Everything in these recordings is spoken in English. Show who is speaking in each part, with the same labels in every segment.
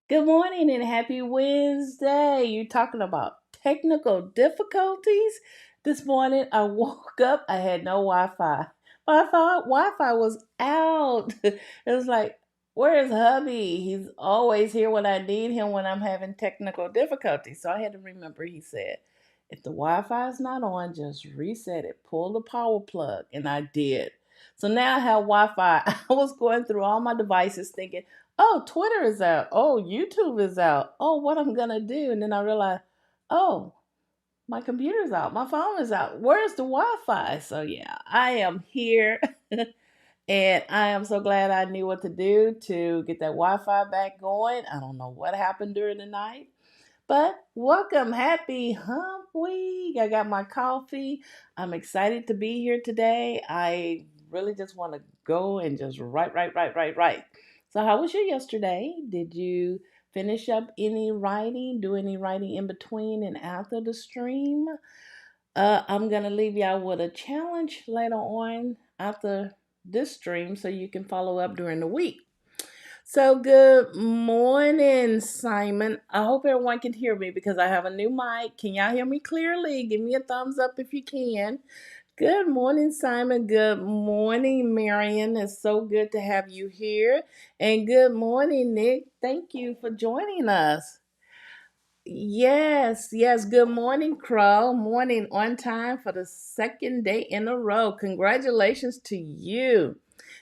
Speaker 1: Good morning and happy Wednesday. You're talking about technical difficulties. This morning I woke up, I had no Wi-Fi. My Wi-Fi was out. It was like, where's hubby? He's always here when I need him when I'm having technical difficulties. So I had to remember he said, if the Wi-Fi is not on, just reset it. Pull the power plug. And I did. So now I have Wi-Fi. I was going through all my devices thinking, oh, Twitter is out. Oh, YouTube is out. Oh, what I'm going to do. And then I realized, oh, my computer's out. My phone is out. Where's the Wi Fi? So, yeah, I am here. And I am so glad I knew what to do to get that Wi Fi back going. I don't know what happened during the night. But welcome, happy hump week. I got my coffee. I'm excited to be here today. I really just want to go and just write. So, how was your yesterday? Did you finish up any writing, do any writing in between and after the stream? I'm going to leave y'all with a challenge later on after this stream so you can follow up during the week. So, good morning, Simon. I hope everyone can hear me because I have a new mic. Can y'all hear me clearly? Give me a thumbs up if you can. Good morning, Simon. Good morning, Marion. It's so good to have you here. And good morning, Nick. Thank you for joining us. Yes. Good morning, Crow. Morning on time for the second day in a row. Congratulations to you.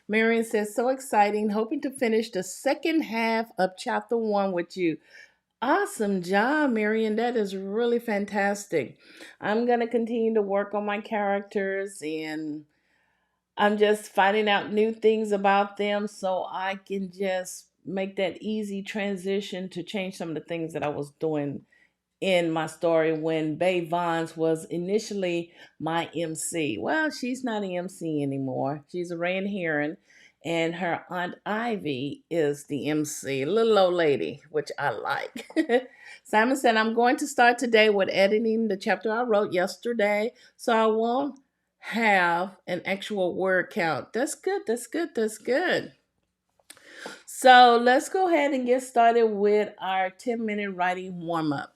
Speaker 1: Marion says, so exciting. Hoping to finish the second half of chapter one with you. Awesome job, Marion. That is really fantastic. I'm going to continue to work on my characters and I'm just finding out new things about them so I can just make that easy transition to change some of the things that I was doing in my story when Bay Vons was initially my MC. Well, she's not an MC anymore. She's a Ran Heron, and her Aunt Ivy is the MC, little old lady, which I like. Simon said, I'm going to start today with editing the chapter I wrote yesterday, so I won't have an actual word count. That's good. So let's go ahead and get started with our 10-minute writing warm up.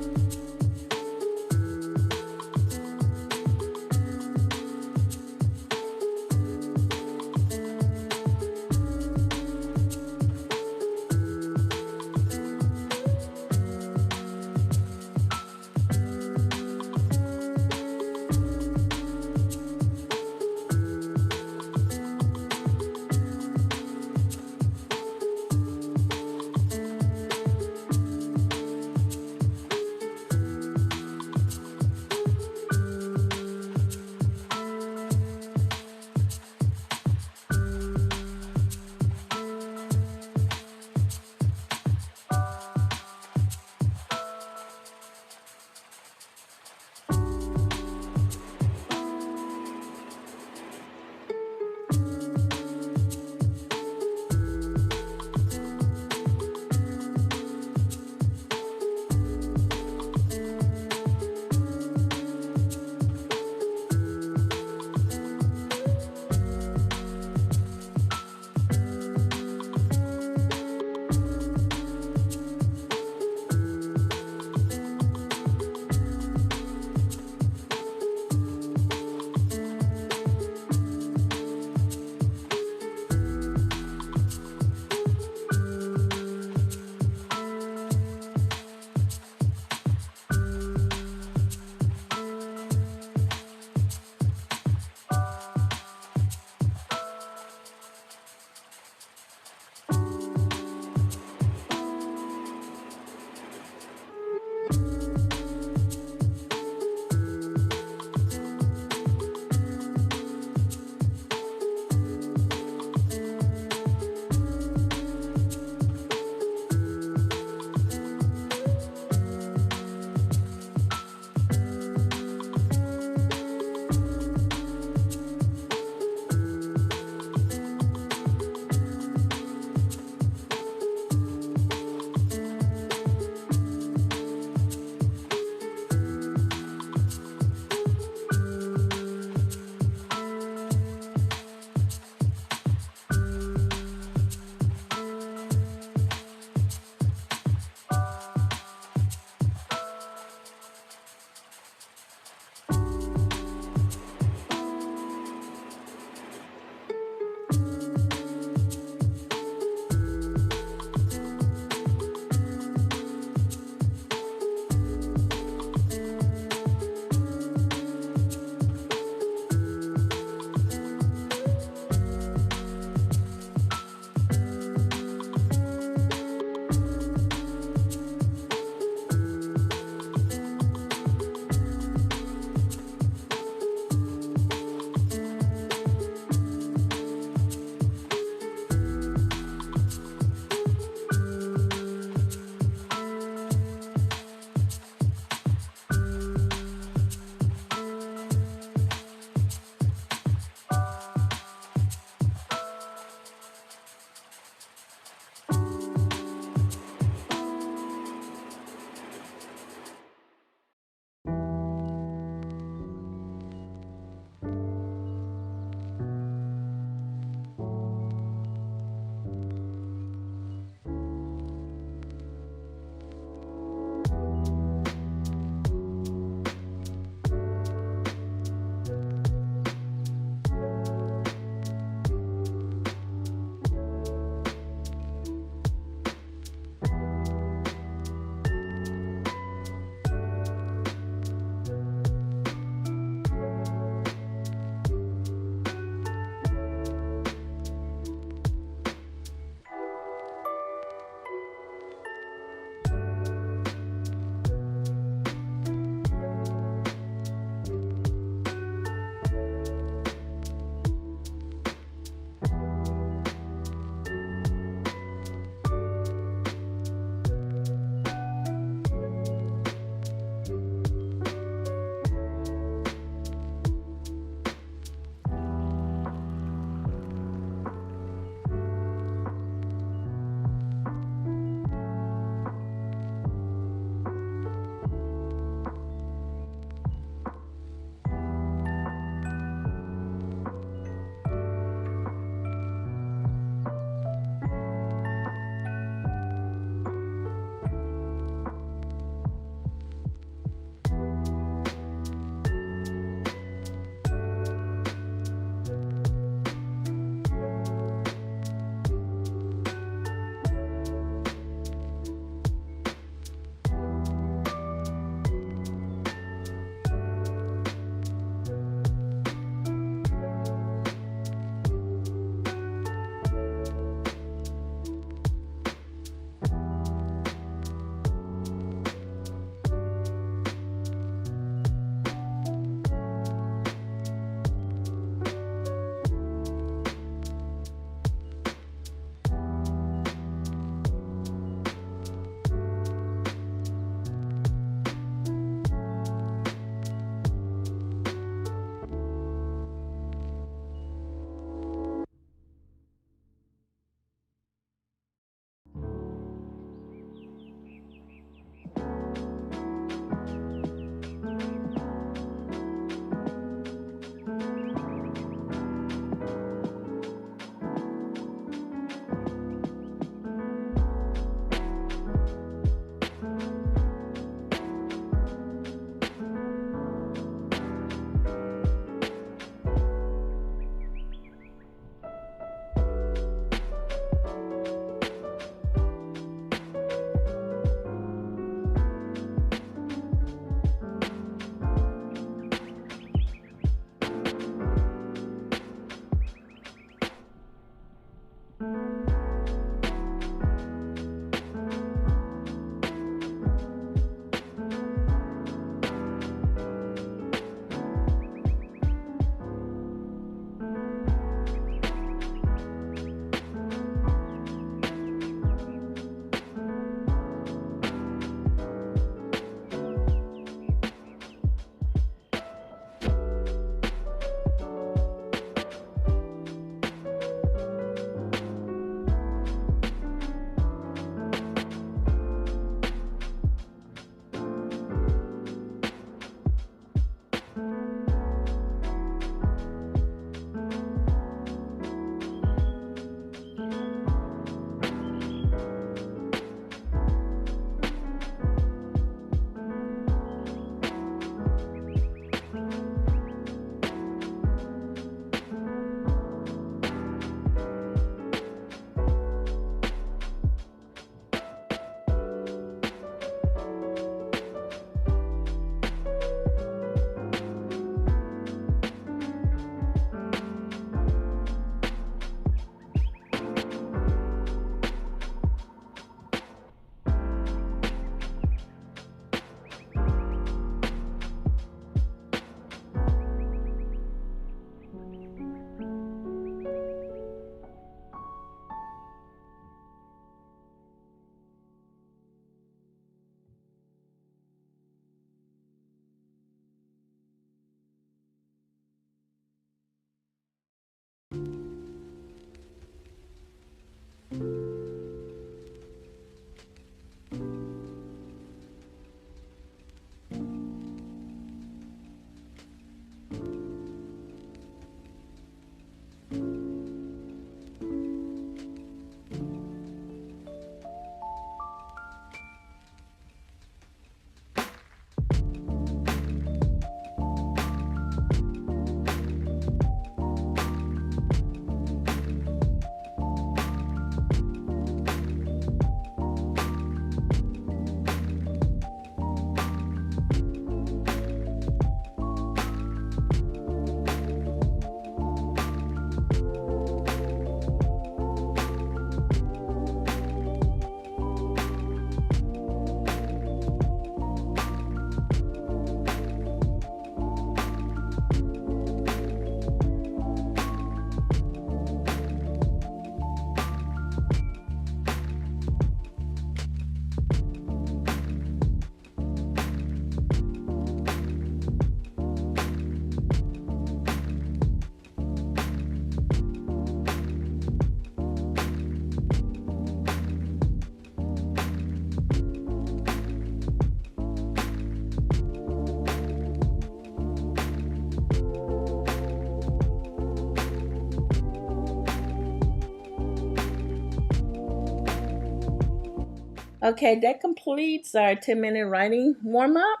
Speaker 1: Okay, that completes our 10-minute writing warm up.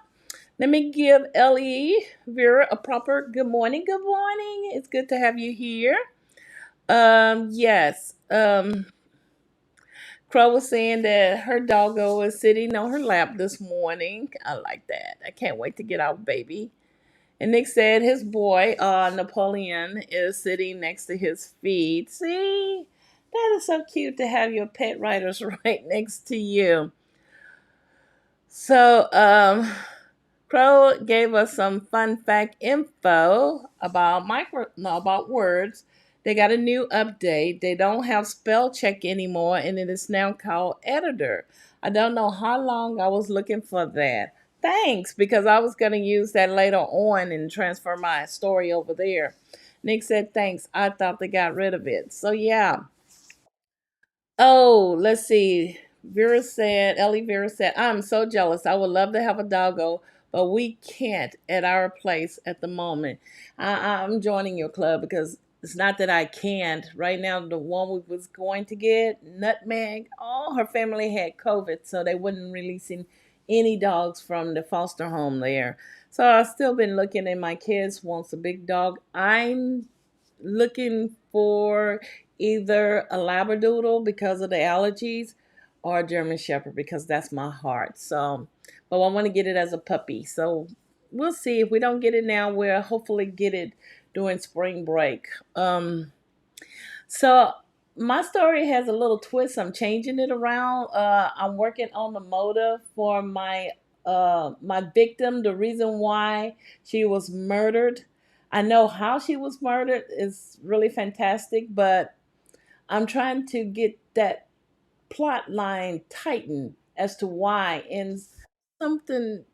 Speaker 1: Let me give Ellie Vera a proper good morning. Good morning. It's good to have you here. Yes. Crow was saying that her doggo is sitting on her lap this morning. I like that. I can't wait to get out, baby. And Nick said his boy, Napoleon, is sitting next to his feet. See, that is so cute to have your pet writers right next to you. So, Crow gave us some fun fact info about about words. They got a new update. They don't have spell check anymore, and it is now called editor. I don't know how long I was looking for that. Thanks, because I was going to use that later on and transfer my story over there. Nick said thanks. I thought they got rid of it. So yeah, oh, let's see. Ellie Vera said, I'm so jealous. I would love to have a doggo, but we can't at our place at the moment. I'm joining your club because it's not that I can't. Right now, the one we was going to get, Nutmeg, all her family had COVID, so they wouldn't releasing any dogs from the foster home there. So I've still been looking, and my kids wants a big dog. I'm looking for either a labradoodle because of the allergies or a German shepherd because that's my heart. So, but I want to get it as a puppy. So we'll see. If we don't get it now, we'll hopefully get it during spring break. So my story has a little twist. I'm changing it around. I'm working on the motive for my victim, the reason why she was murdered. I know how she was murdered is really fantastic, but I'm trying to get that plot line tightened as to why. And something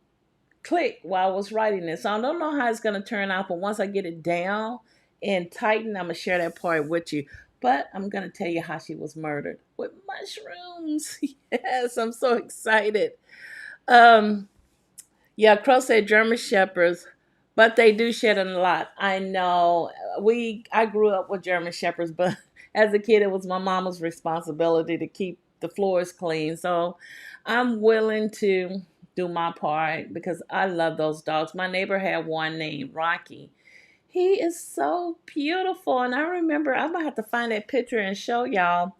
Speaker 1: clicked while I was writing this. So I don't know how it's going to turn out, but once I get it down and tighten, I'm going to share that part with you. But I'm going to tell you how she was murdered with mushrooms. Yes, I'm so excited. Um, yeah, Crow said German Shepherds, but they do shed a lot. I know. I grew up with German Shepherds, but as a kid, it was my mama's responsibility to keep the floors clean. So I'm willing to do my part because I love those dogs. My neighbor had one named Rocky. He is so beautiful. And I remember, I'm going to have to find that picture and show y'all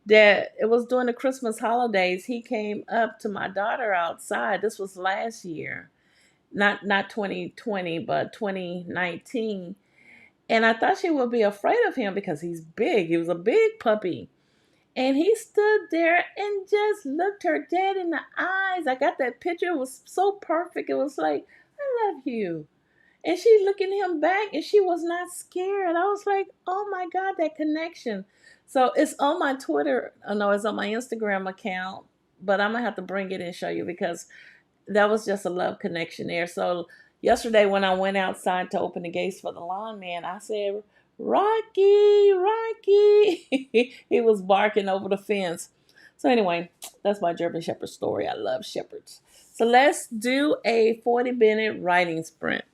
Speaker 1: that it was during the Christmas holidays. He came up to my daughter outside. This was last year, not 2020, but 2019. And I thought she would be afraid of him because he's big. He was a big puppy. And he stood there and just looked her dead in the eyes. I got that picture. It was so perfect. It was like, I love you. And she looking him back and she was not scared. I was like, oh my God, that connection. So it's on my Twitter. Oh no, it's on my Instagram account. But I'm gonna have to bring it and show you because that was just a love connection there. So yesterday when I went outside to open the gates for the lawn man, I said, Rocky, Rocky. He was barking over the fence. So, anyway, that's my German Shepherd story. I love shepherds. So, let's do a 40-minute writing sprint.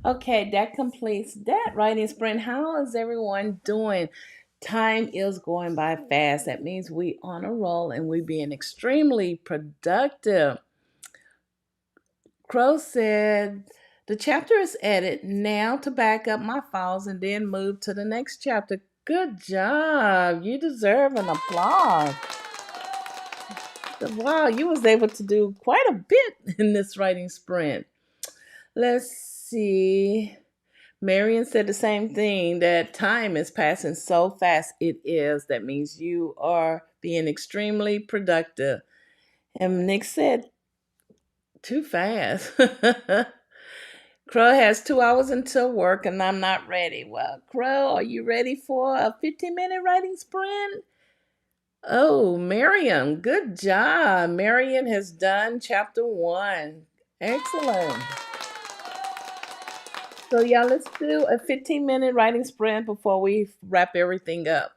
Speaker 1: Okay, that completes that writing sprint. How is everyone doing? Time is going by fast. That means we on a roll and we being extremely productive. Crow said, the chapter is edited now to back up my files and then move to the next chapter. Good job. You deserve an applause. Wow, you was able to do quite a bit in this writing sprint. Let's see. Marion said the same thing, that time is passing so fast. It is. That means you are being extremely productive. And Nick said, too fast. Crow has 2 hours until work and I'm not ready. Well, Crow, are you ready for a 15-minute writing sprint? Oh, Marion, good job. Marion has done chapter 1. Excellent. So, yeah, let's do a 15-minute writing sprint before we wrap everything up.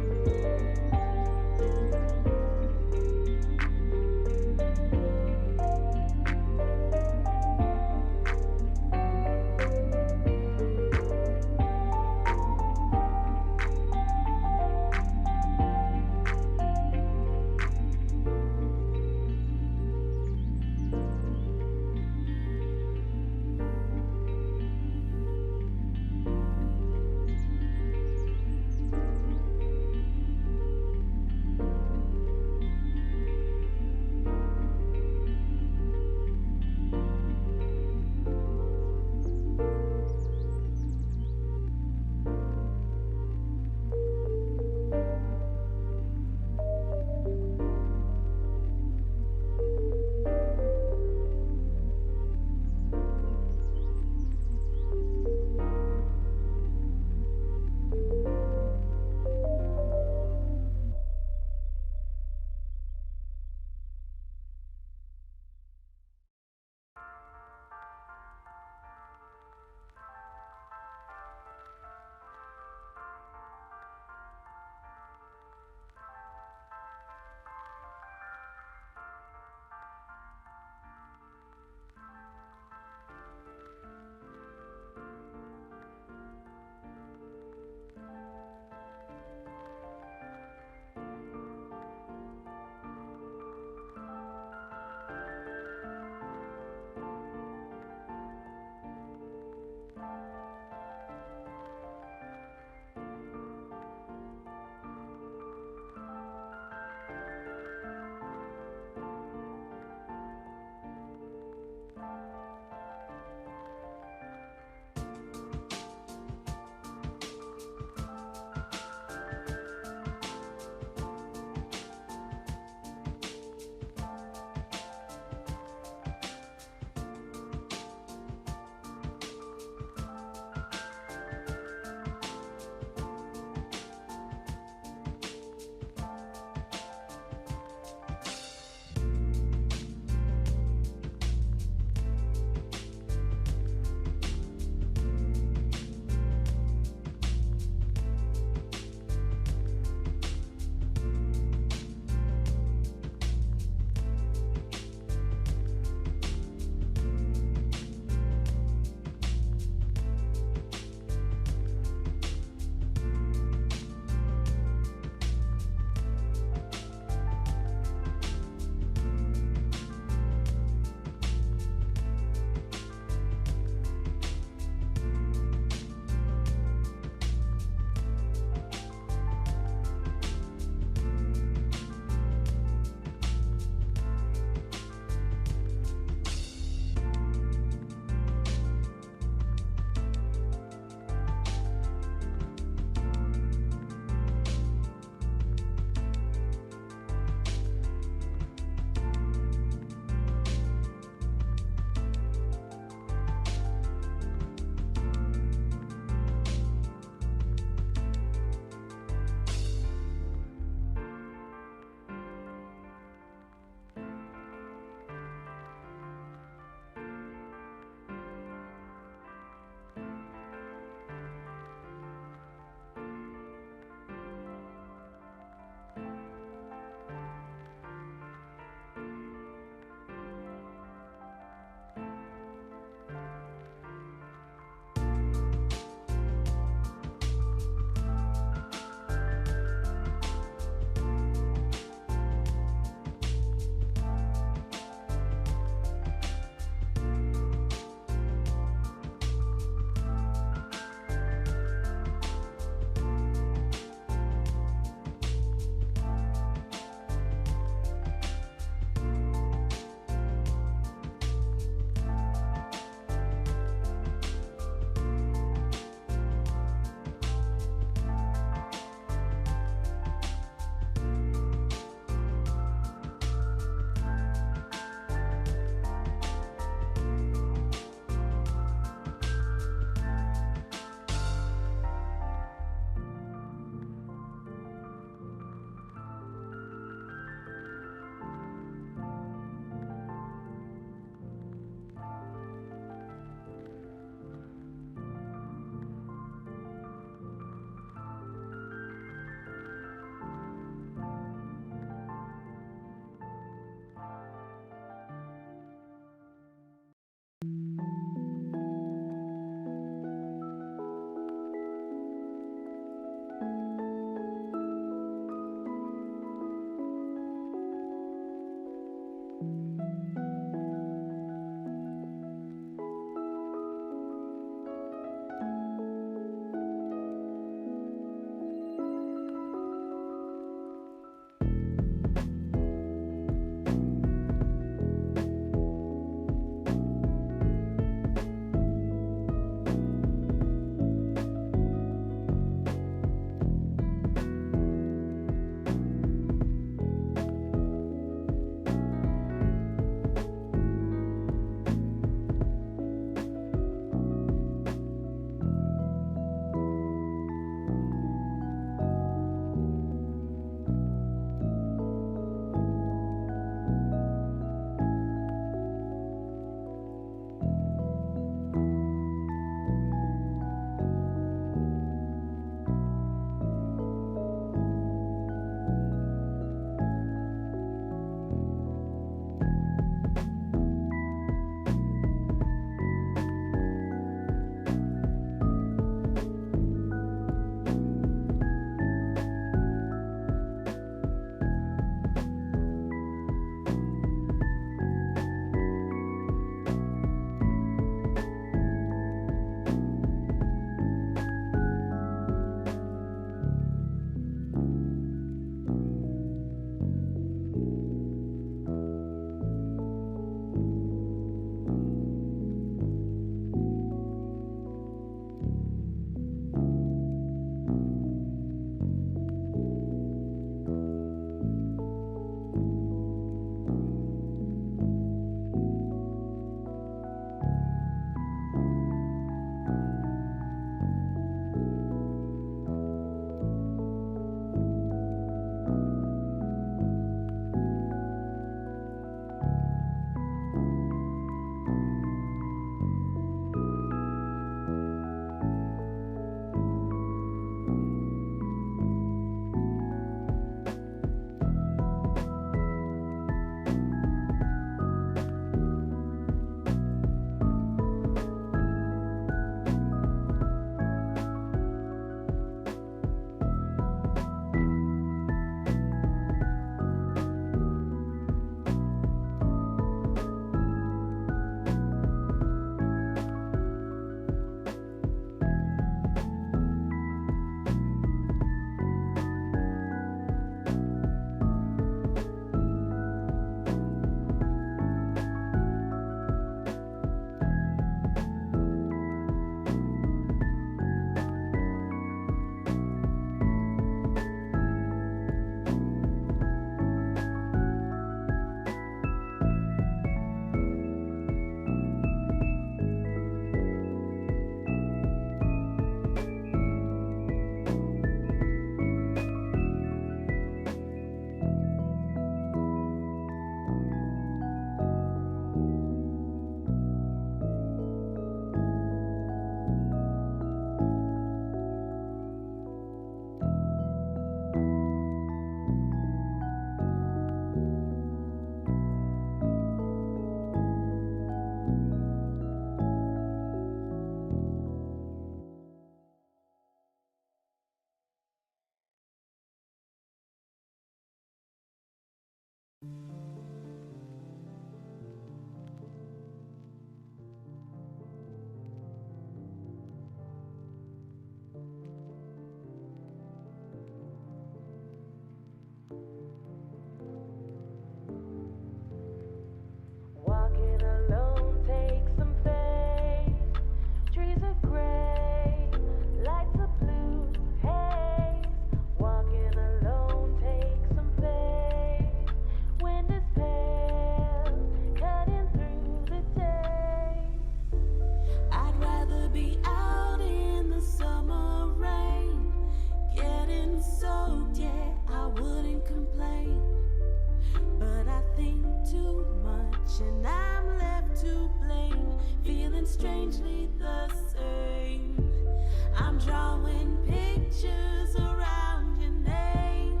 Speaker 2: drawing pictures around your name.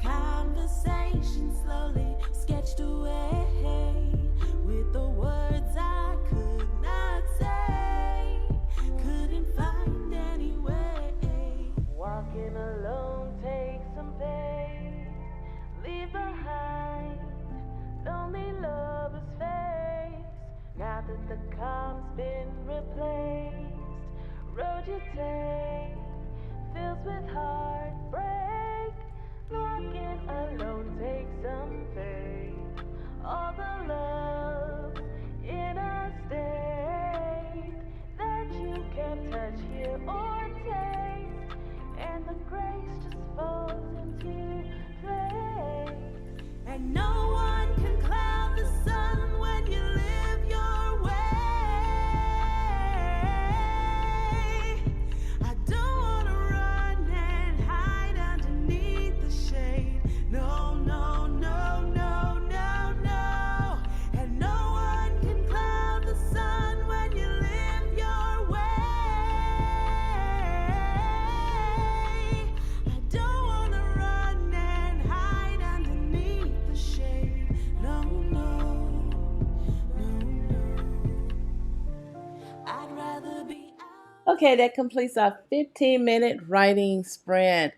Speaker 2: Conversation slowly sketched away with the words I could not say. Couldn't find any way. Walking alone takes some pain. Leave behind lonely lovers' face. Now that the calm's been replaced, road you take fills with heartbreak. Walking alone takes some faith. All the love in a state that you can't touch, hear, or taste, and the grace just falls into place. And no one can cloud the sun when you live your way. I don't wanna run and hide underneath the shade. No, no, no, no, no, no. And no one can cloud the sun when you live your way. I don't wanna run and hide underneath the shade. No, no, no, no. I'd rather be out.
Speaker 1: Okay, that completes our 15-minute writing sprint.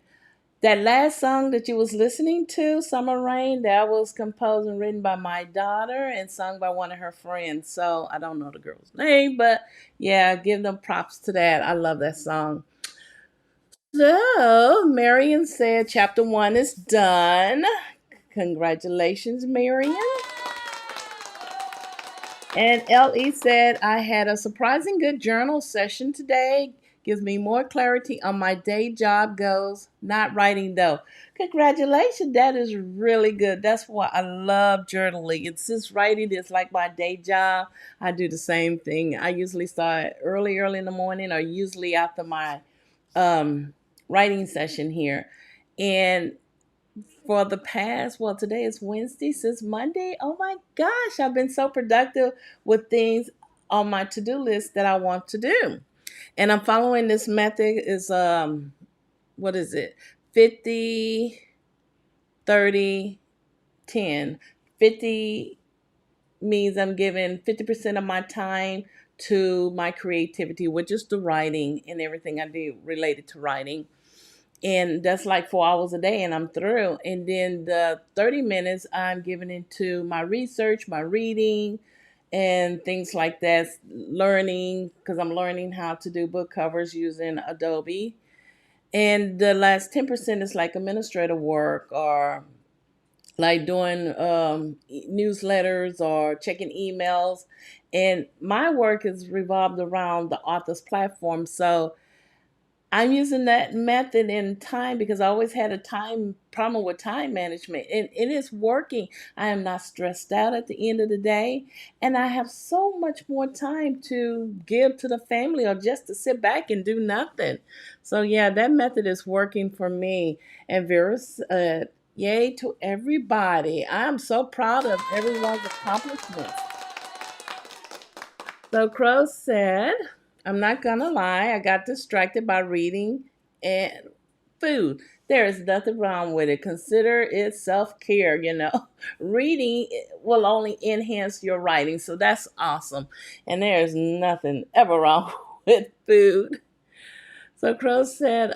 Speaker 1: That last song that you was listening to, Summer Rain, that was composed and written by my daughter and sung by one of her friends. So I don't know the girl's name, but yeah, give them props to that. I love that song. So Marion said chapter 1 is done. Congratulations, Marion. And LE said, I had a surprising good journal session today. Gives me more clarity on my day job goals. Not writing though. Congratulations. That is really good. That's why I love journaling. It's just writing is like my day job. I do the same thing. I usually start early in the morning or usually after my um, writing session here. And for the past, well, today is Wednesday, since Monday. Oh my gosh, I've been so productive with things on my to-do list that I want to do. And I'm following this method is what is it? 50 30 10. 50 means I'm giving 50% of my time to my creativity, which is the writing and everything I do related to writing. And that's like 4 hours a day and I'm through. And then the 30 minutes I'm giving into my research, my reading, and things like that, learning, because I'm learning how to do book covers using Adobe. And the last 10% is like administrative work or like doing newsletters or checking emails. And my work is revolved around the author's platform. So I'm using that method in time because I always had a time problem with time management, and it is working. I am not stressed out at the end of the day, and I have so much more time to give to the family or just to sit back and do nothing. So yeah, that method is working for me. And Vera said, "Yay to everybody! I'm so proud of everyone's accomplishments." So Crow said, I'm not gonna lie, I got distracted by reading and food. There is nothing wrong with it. Consider it self-care. Reading will only enhance your writing, so that's awesome. And there is nothing ever wrong with food. So Crow said,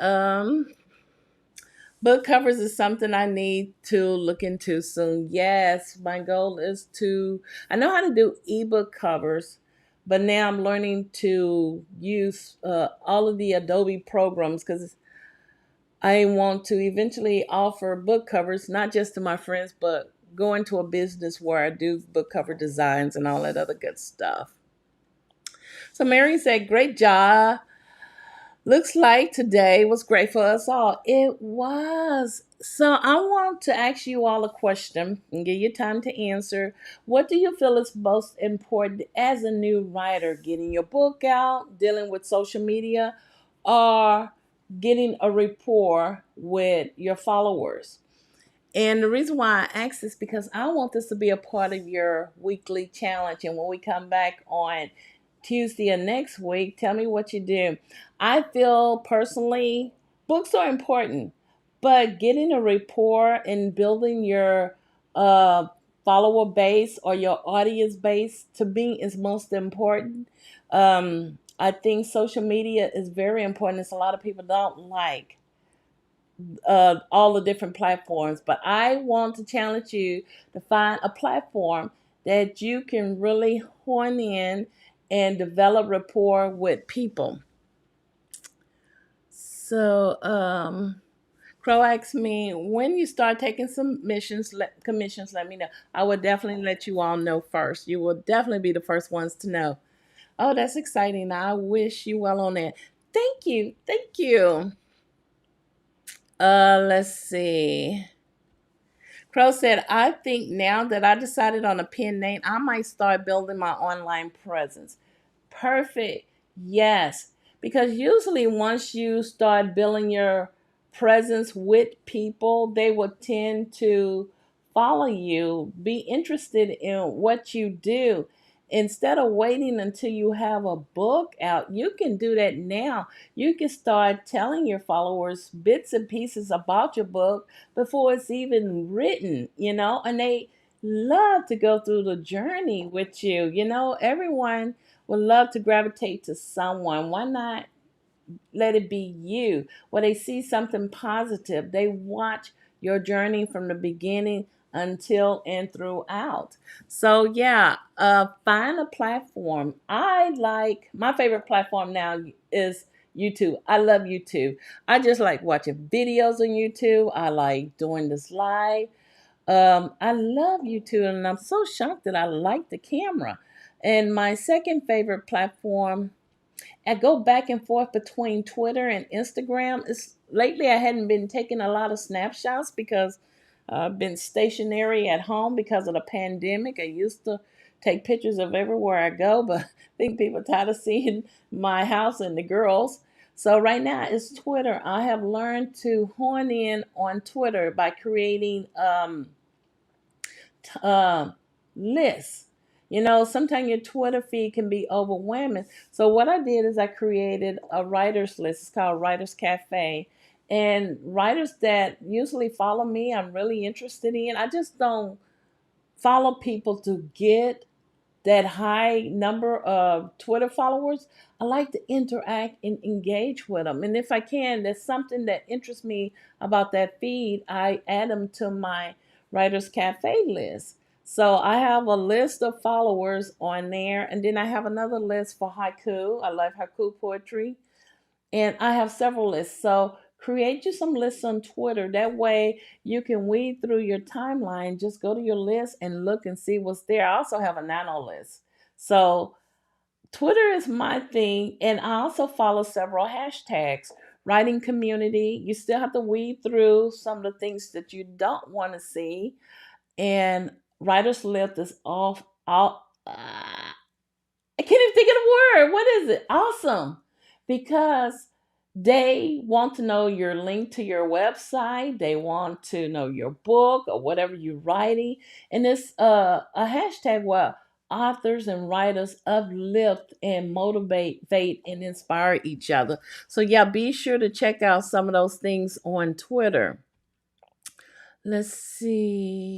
Speaker 1: book covers is something I need to look into soon. Yes, my goal is I know how to do ebook covers, but now I'm learning to use all of the Adobe programs because I want to eventually offer book covers, not just to my friends, but go into a business where I do book cover designs and all that other good stuff. So Mary said, great job. Looks like today was great for us all. It was. So I want to ask you all a question and give you time to answer. What do you feel is most important as a new writer? Getting your book out, dealing with social media, or getting a rapport with your followers? And the reason why I ask this because I want this to be a part of your weekly challenge. And when we come back on Tuesday of next week. Tell me what you do. I feel personally, books are important, but getting a rapport and building your uh, follower base or your audience base to me is most important. I think social media is very important. It's a lot of people don't like all the different platforms. But I want to challenge you to find a platform that you can really hone in and develop rapport with people. So, Crow asked me when you start taking submissions, commissions. Let me know. I will definitely let you all know first. You will definitely be the first ones to know. Oh, that's exciting! I wish you well on that. Thank you, thank you. Let's see. Crow said, I think now that I decided on a pen name, I might start building my online presence. Perfect. Yes. Because usually once you start building your presence with people, they will tend to follow you, be interested in what you do. Instead of waiting until you have a book out, you can do that now. You can start telling your followers bits and pieces about your book before it's even written, and they love to go through the journey with you. Everyone would love to gravitate to someone. Why not let it be you? Where they see something positive, they watch your journey from the beginning until and throughout. So yeah, find a platform. I like my favorite platform now is YouTube. I love YouTube. I just like watching videos on YouTube. I like doing this live. I love YouTube, and I'm so shocked that I like the camera. And my second favorite platform, I go back and forth between Twitter and Instagram. It's lately I hadn't been taking a lot of snapshots because I've been stationary at home because of the pandemic. I used to take pictures of everywhere I go, but I think people are tired of seeing my house and the girls. So right now it's Twitter. I have learned to hone in on Twitter by creating uh, lists. Sometimes your Twitter feed can be overwhelming. So what I did is I created a writers list. It's called Writers Cafe. And writers that usually follow me, I'm really interested in. I just don't follow people to get that high number of Twitter followers. I like to interact and engage with them. And if I can, there's something that interests me about that feed, I add them to my Writers Cafe list. So I have a list of followers on there, and then I have another list for haiku. I love haiku poetry, and I have several lists. So create you some lists on Twitter. That way you can weed through your timeline. Just go to your list and look and see what's there. I also have a nano list. So Twitter is my thing, and I also follow several hashtags. Writing community, you still have to weed through some of the things that you don't want to see. And writer's list is off. I can't even think of the word. What is it? Awesome. Because they want to know your link to your website. They want to know your book or whatever you're writing. And it's a hashtag where authors and writers uplift and motivate and inspire each other. So, yeah, be sure to check out some of those things on Twitter. Let's see.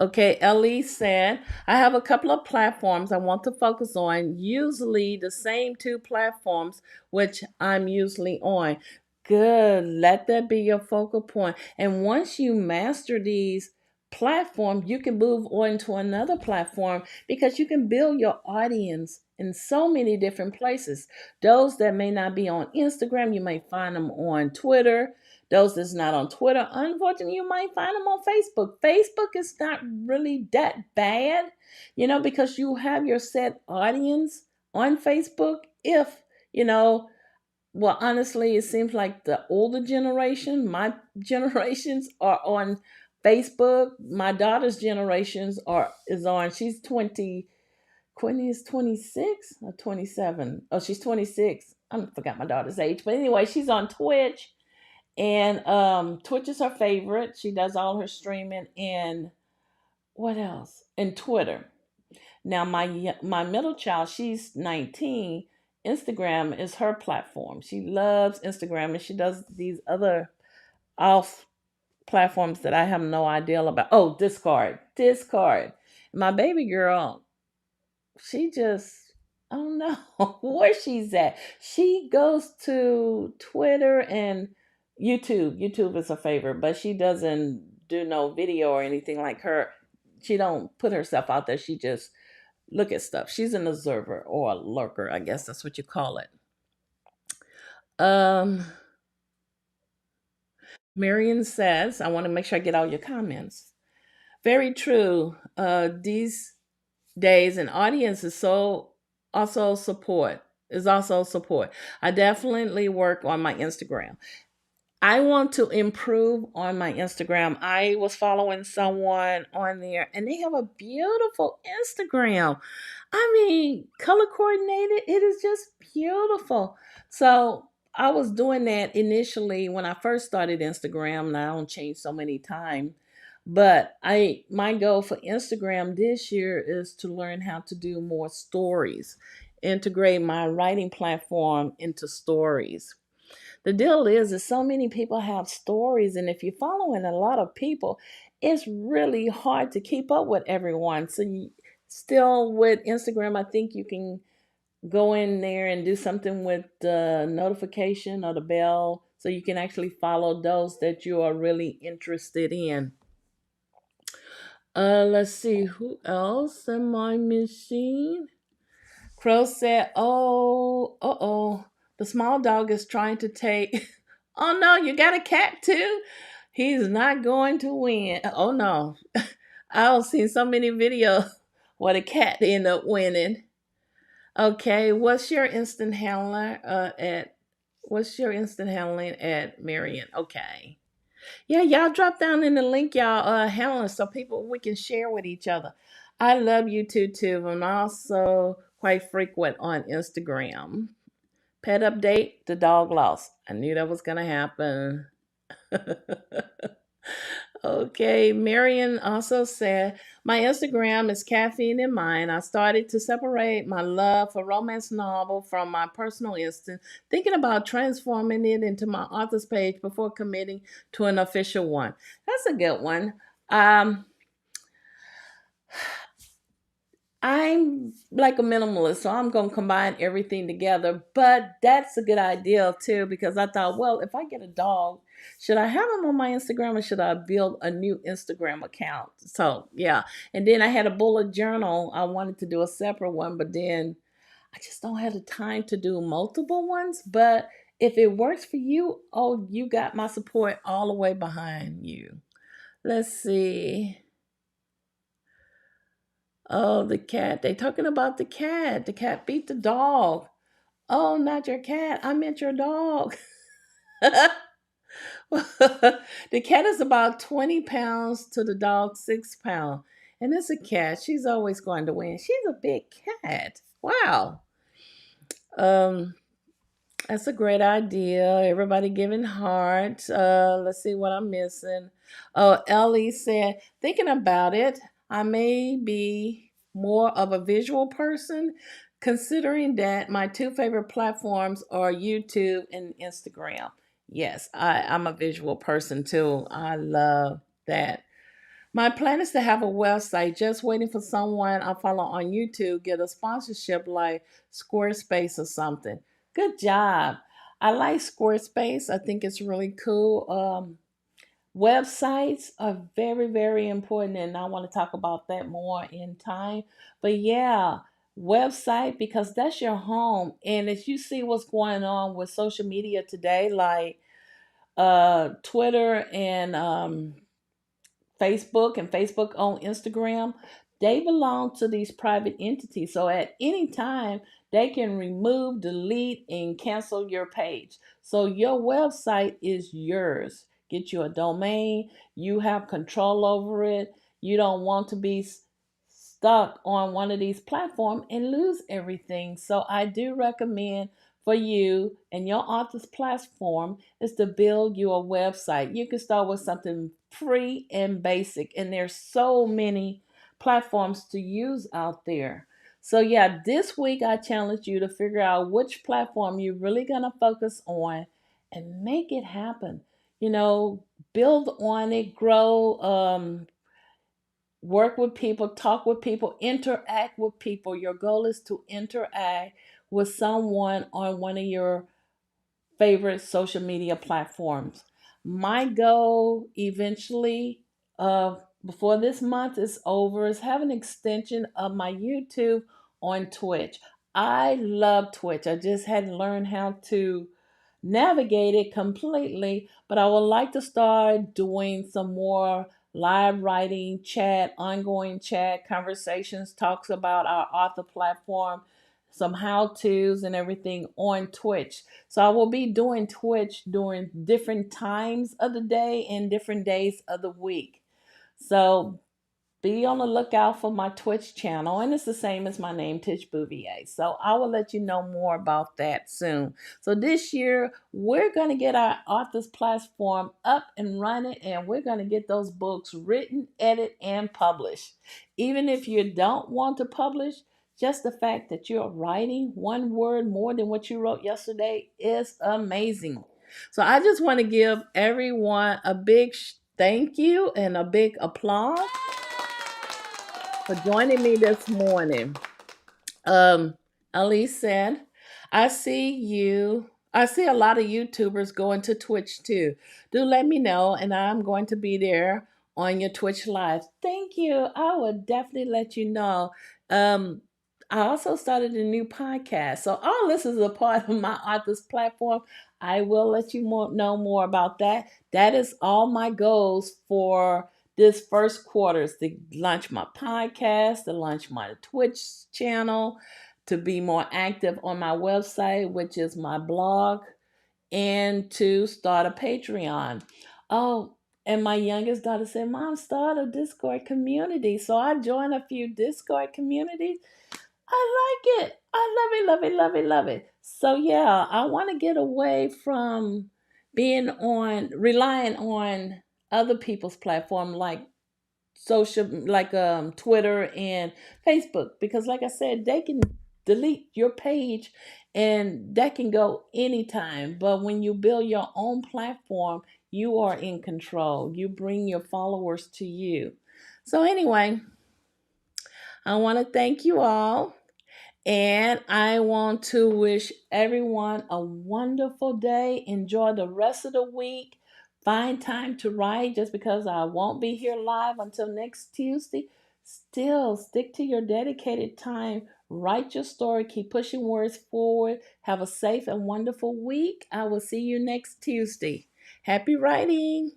Speaker 1: Okay, Ellie said, I have a couple of platforms I want to focus on, usually the same two platforms which I'm usually on. Good. Let that be your focal point. And once you master these platforms, you can move on to another platform because you can build your audience in so many different places. Those that may not be on Instagram, you may find them on Twitter. Those that's not on Twitter, unfortunately, you might find them on Facebook. Facebook is not really that bad, because you have your set audience on Facebook. If, you know, well, honestly, it seems like the older generation, my generations are on Facebook. My daughter's generations is on. She's 20. Courtney is 26 or 27. Oh, she's 26. I forgot my daughter's age. But anyway, she's on Twitch, and Twitch is her favorite. She does all her streaming, and what else? And Twitter. Now my middle child, she's 19. Instagram is her platform. She loves Instagram, and she does these other off platforms that I have no idea about. Oh, Discord. My baby girl, she just, I don't know where she's at. She goes to Twitter and YouTube. YouTube is her favorite, but she doesn't do no video or anything like her. She don't put herself out there. She just look at stuff. She's an observer or a lurker, I guess that's what you call it. Um, Marion says, I want to make sure I get all your comments. Very true. These days, an audience is so also support is also support. I definitely work on my Instagram. I want to improve on my Instagram. I was following someone on there and they have a beautiful Instagram. I mean, color coordinated, it is just beautiful. So I was doing that initially when I first started Instagram, and I don't change so many times. But I my goal for Instagram this year is to learn how to do more stories, integrate my writing platform into stories. The deal is so many people have stories, and if you're following a lot of people, it's really hard to keep up with everyone. So you, still with Instagram, I think you can go in there and do something with the notification or the bell, so you can actually follow those that you are really interested in. Let's see, who else am I missing? Crow said, "Oh, oh, the small dog is trying to take." Oh no, you got a cat too? He's not going to win. Oh no. I've seen so many videos where the cat end up winning. Okay, what's your instant handler at what's your instant handling at Marion? Okay. Yeah, y'all drop down in the link y'all handling so people we can share with each other. I love YouTube too. I'm also quite frequent on Instagram. Pet update, the dog lost. I knew that was gonna happen. Okay, Marion also said, my Instagram is caffeine in mine. I started to separate my love for romance novel from my personal instinct, thinking about transforming it into my author's page before committing to an official one. That's a good one. Um, I'm like a minimalist, so I'm going to combine everything together. But that's a good idea too, because I thought, well, if I get a dog, should I have him on my Instagram or should I build a new Instagram account? So, yeah. And then I had a bullet journal. I wanted to do a separate one, but then I just don't have the time to do multiple ones. But if it works for you, oh, you got my support all the way behind you. Let's see. Oh, the cat. They talking about the cat. The cat beat the dog. Oh, not your cat. I meant your dog. The cat is about 20 pounds to the dog 6 pounds. And it's a cat. She's always going to win. She's a big cat. Wow. Um, that's a great idea. Everybody giving hearts. Let's see what I'm missing. Oh, Ellie said, thinking about it, I may be more of a visual person, considering that my two favorite platforms are YouTube and Instagram. Yes, I'm a visual person too. I love that. My plan is to have a website, just waiting for someone I follow on YouTube get a sponsorship like Squarespace or something. Good job. I like Squarespace. I think it's really cool. Websites are very, very important, and I want to talk about that more in time. But yeah, website, because that's your home. And as you see what's going on with social media today, like Twitter and Facebook and Facebook on Instagram, they belong to these private entities. So at any time, they can remove, delete, and cancel your page. So your website is yours. Get you a domain, you have control over it. You don't want to be stuck on one of these platforms and lose everything. So I do recommend for you and your author's platform is to build you a website. You can start with something free and basic, and there's so many platforms to use out there. So, yeah, this week I challenge you to figure out which platform you're really going to focus on and make it happen. You know, build on it, grow, work with people, talk with people, interact with people. Your goal is to interact with someone on one of your favorite social media platforms. My goal eventually, before this month is over, is have an extension of my YouTube on Twitch. I love Twitch. I just hadn't learned how to navigate it completely, but I would like to start doing some more live writing, chat, ongoing chat, conversations, talks about our author platform, some how to's and everything on Twitch. So I will be doing Twitch during different times of the day and different days of the week. So be on the lookout for my Twitch channel, and it's the same as my name, Tish Bouvier. So I will let you know more about that soon. So this year, we're going to get our authors platform up and running, and we're going to get those books written, edited, and published. Even if you don't want to publish, just the fact that you're writing one word more than what you wrote yesterday is amazing. So I just want to give everyone a big thank you and a big applause for joining me this morning. Um, Elise said, I see you. I see a lot of YouTubers going to Twitch too. Do let me know, and I'm going to be there on your Twitch live. Thank you. I will definitely let you know. Um, I also started a new podcast, so all this is a part of my authors platform. I will let you know more about that. That is all my goals for this first quarter is to launch my podcast, to launch my Twitch channel, to be more active on my website, which is my blog, and to start a Patreon. Oh, and my youngest daughter said, Mom, start a Discord community. So I joined a few Discord communities. I like it. I love it, love it, love it, love it. So yeah, I want to get away from relying on other people's platform like social like Twitter and Facebook, because like I said, they can delete your page and that can go anytime. But when you build your own platform, you are in control. You bring your followers to you. So anyway, I want to thank you all, and I want to wish everyone a wonderful day. Enjoy the rest of the week. Find time to write. Just because I won't be here live until next Tuesday, still stick to your dedicated time. Write your story. Keep pushing words forward. Have a safe and wonderful week. I will see you next Tuesday. Happy writing.